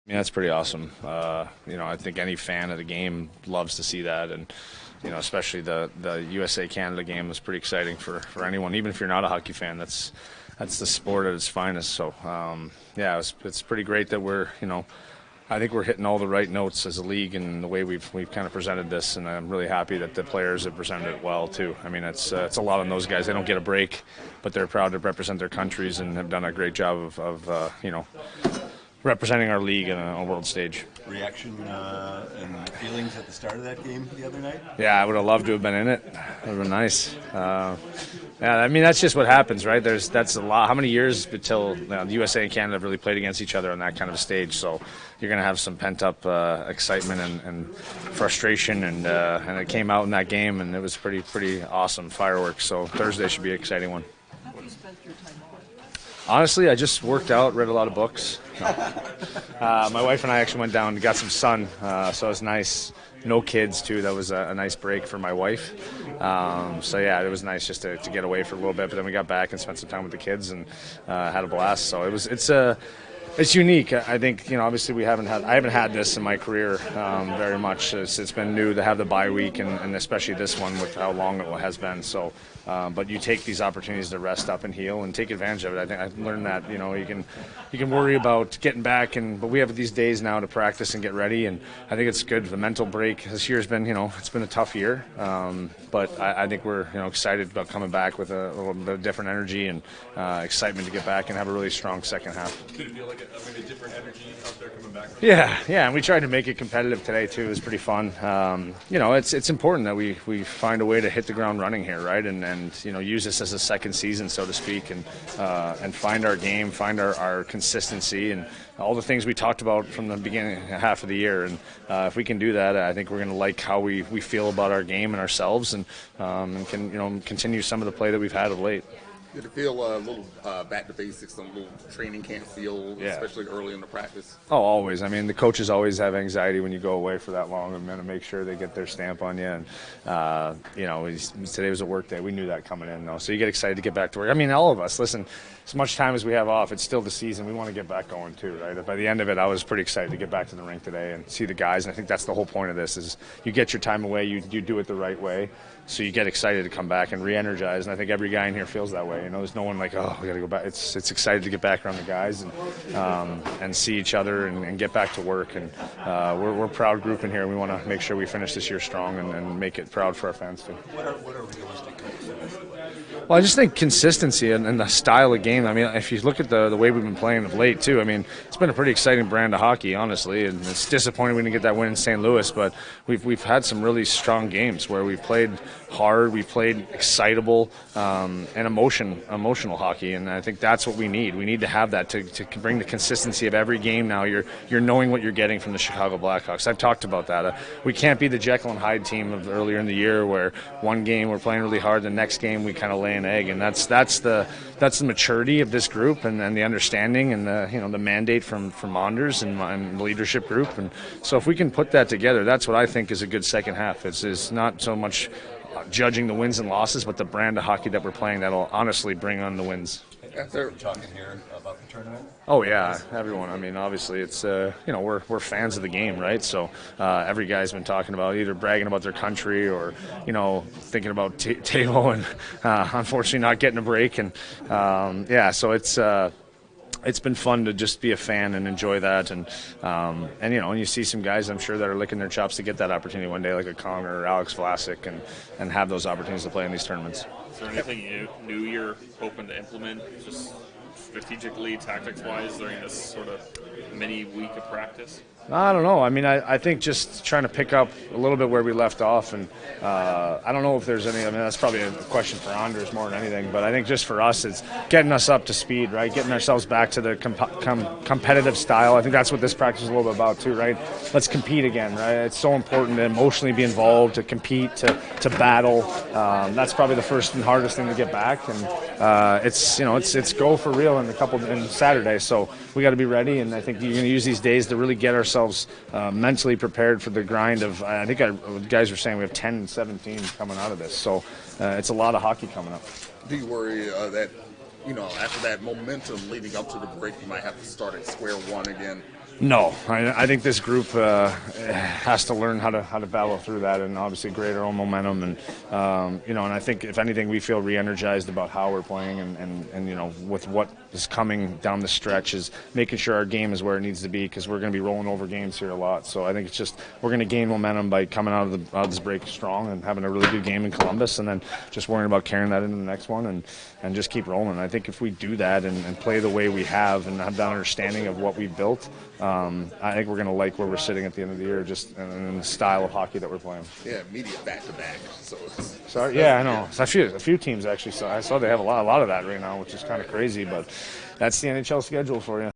Yeah, that's pretty awesome. I think any fan of the game loves to see that, and especially the USA Canada game was pretty exciting for anyone, even if you're not a hockey fan. That's the sport at its finest. So yeah, it's pretty great that I think we're hitting all the right notes as a league and the way we've kind of presented this, and I'm really happy that the players have presented it well too. I mean, it's a lot on those guys. They don't get a break, but they're proud to represent their countries and have done a great job of representing our league on a world stage. Reaction and feelings at the start of that game the other night? Yeah, I would have loved to have been in it. It would have been nice. Yeah, I mean, that's just what happens, right? That's a lot. How many years until the USA and Canada have really played against each other on that kind of stage? So you're going to have some pent-up excitement and frustration, and it came out in that game, and it was pretty awesome fireworks. So Thursday should be an exciting one. How have you spent your time off? Honestly, I just worked out, read a lot of books. My wife and I actually went down and got some sun, so it was nice. No kids, too. That was a nice break for my wife. So, yeah, it was nice just to get away for a little bit. But then we got back and spent some time with the kids and had a blast. So it's unique. I think, obviously I haven't had this in my career very much. It's been new to have the bye week, and especially this one with how long it has been. So, but you take these opportunities to rest up and heal and take advantage of it. I think I've learned that, you can worry about getting back, but we have these days now to practice and get ready, and I think it's good. The mental break this year's been, it's been a tough year, but I think we're, excited about coming back with a little bit of different energy and excitement to get back and have a really strong second half. Did it feel like a different energy out there coming back? Yeah, and we tried to make it competitive today too. It was pretty fun. It's important that we find a way to hit the ground running here, right? And use this as a second season, so to speak, and find our game, find our consistency, and all the things we talked about from the beginning half of the year. And if we can do that, I think we're going to like how we feel about our game and ourselves, and can continue some of the play that we've had of late. Did it feel a little back to basics, a little training camp feel, especially early in the practice? Oh, always. I mean, the coaches always have anxiety when you go away for that long, and to make sure they get their stamp on you. And, today was a work day. We knew that coming in, though. So you get excited to get back to work. I mean, all of us, listen, as much time as we have off, it's still the season. We want to get back going, too, right? By the end of it, I was pretty excited to get back to the rink today and see the guys. And I think that's the whole point of this is you get your time away, you do it the right way. So you get excited to come back and re-energize, and I think every guy in here feels that way. There's no one like, oh, we got to go back. It's excited to get back around the guys and see each other and get back to work. And we're a proud group in here. We want to make sure we finish this year strong and make it proud for our fans too. What are realistic goals? Well, I just think consistency and the style of game. I mean, if you look at the way we've been playing of late too, I mean, it's been a pretty exciting brand of hockey, honestly. And it's disappointing we didn't get that win in St. Louis, but we've had some really strong games where we've played hard, we played excitable and emotional hockey, and I think that's what we need. We need to have that to bring the consistency of every game. Now you're knowing what you're getting from the Chicago Blackhawks. I've talked about that. We can't be the Jekyll and Hyde team of earlier in the year where one game we're playing really hard, the next game we kind of lay an egg, and that's the maturity of this group and the understanding and the mandate from Anders and the leadership group. And so if we can put that together, that's what I think is a good second half. It's not so much judging the wins and losses, but the brand of hockey that we're playing that'll honestly bring on the wins. Are talking here about the tournament? Oh yeah, everyone. I mean, obviously it's we're fans of the game, right? So every guy's been talking about either bragging about their country or thinking about Tavo and unfortunately not getting a break. And so it's been fun to just be a fan and enjoy that, and you see some guys I'm sure that are licking their chops to get that opportunity one day, like a Connor or Alex Vlasic, and have those opportunities to play in these tournaments. Is there anything new you're hoping to implement, just strategically, tactics-wise, during this sort of mini week of practice? I don't know. I mean, I think just trying to pick up a little bit where we left off, and I don't know if there's any. I mean, that's probably a question for Anders more than anything. But I think just for us, it's getting us up to speed, right? Getting ourselves back to the competitive style. I think that's what this practice is a little bit about too, right? Let's compete again, right? It's so important to emotionally be involved, to compete, to battle. That's probably the first and hardest thing to get back, and it's go for real in Saturday. So we got to be ready, and I think you're going to use these days to really get ourselves mentally prepared for the grind of, I think guys were saying we have 10 and 17 coming out of this, so it's a lot of hockey coming up. Do you worry that after that momentum leading up to the break, you might have to start at square one again No, I think this group has to learn how to battle through that, and obviously create our own momentum. And and I think if anything, we feel re-energized about how we're playing, and with what is coming down the stretch is making sure our game is where it needs to be, because we're going to be rolling over games here a lot. So I think it's just we're going to gain momentum by coming out of this break strong and having a really good game in Columbus, and then just worrying about carrying that into the next one and just keep rolling. I think if we do that and play the way we have and have that understanding of what we built. I think we're going to like where we're sitting at the end of the year, just in the style of hockey that we're playing. Yeah, immediate back-to-back. Sorry, yeah, I know. So a few teams actually. So I saw they have a lot of that right now, which is kind of crazy. But that's the NHL schedule for you.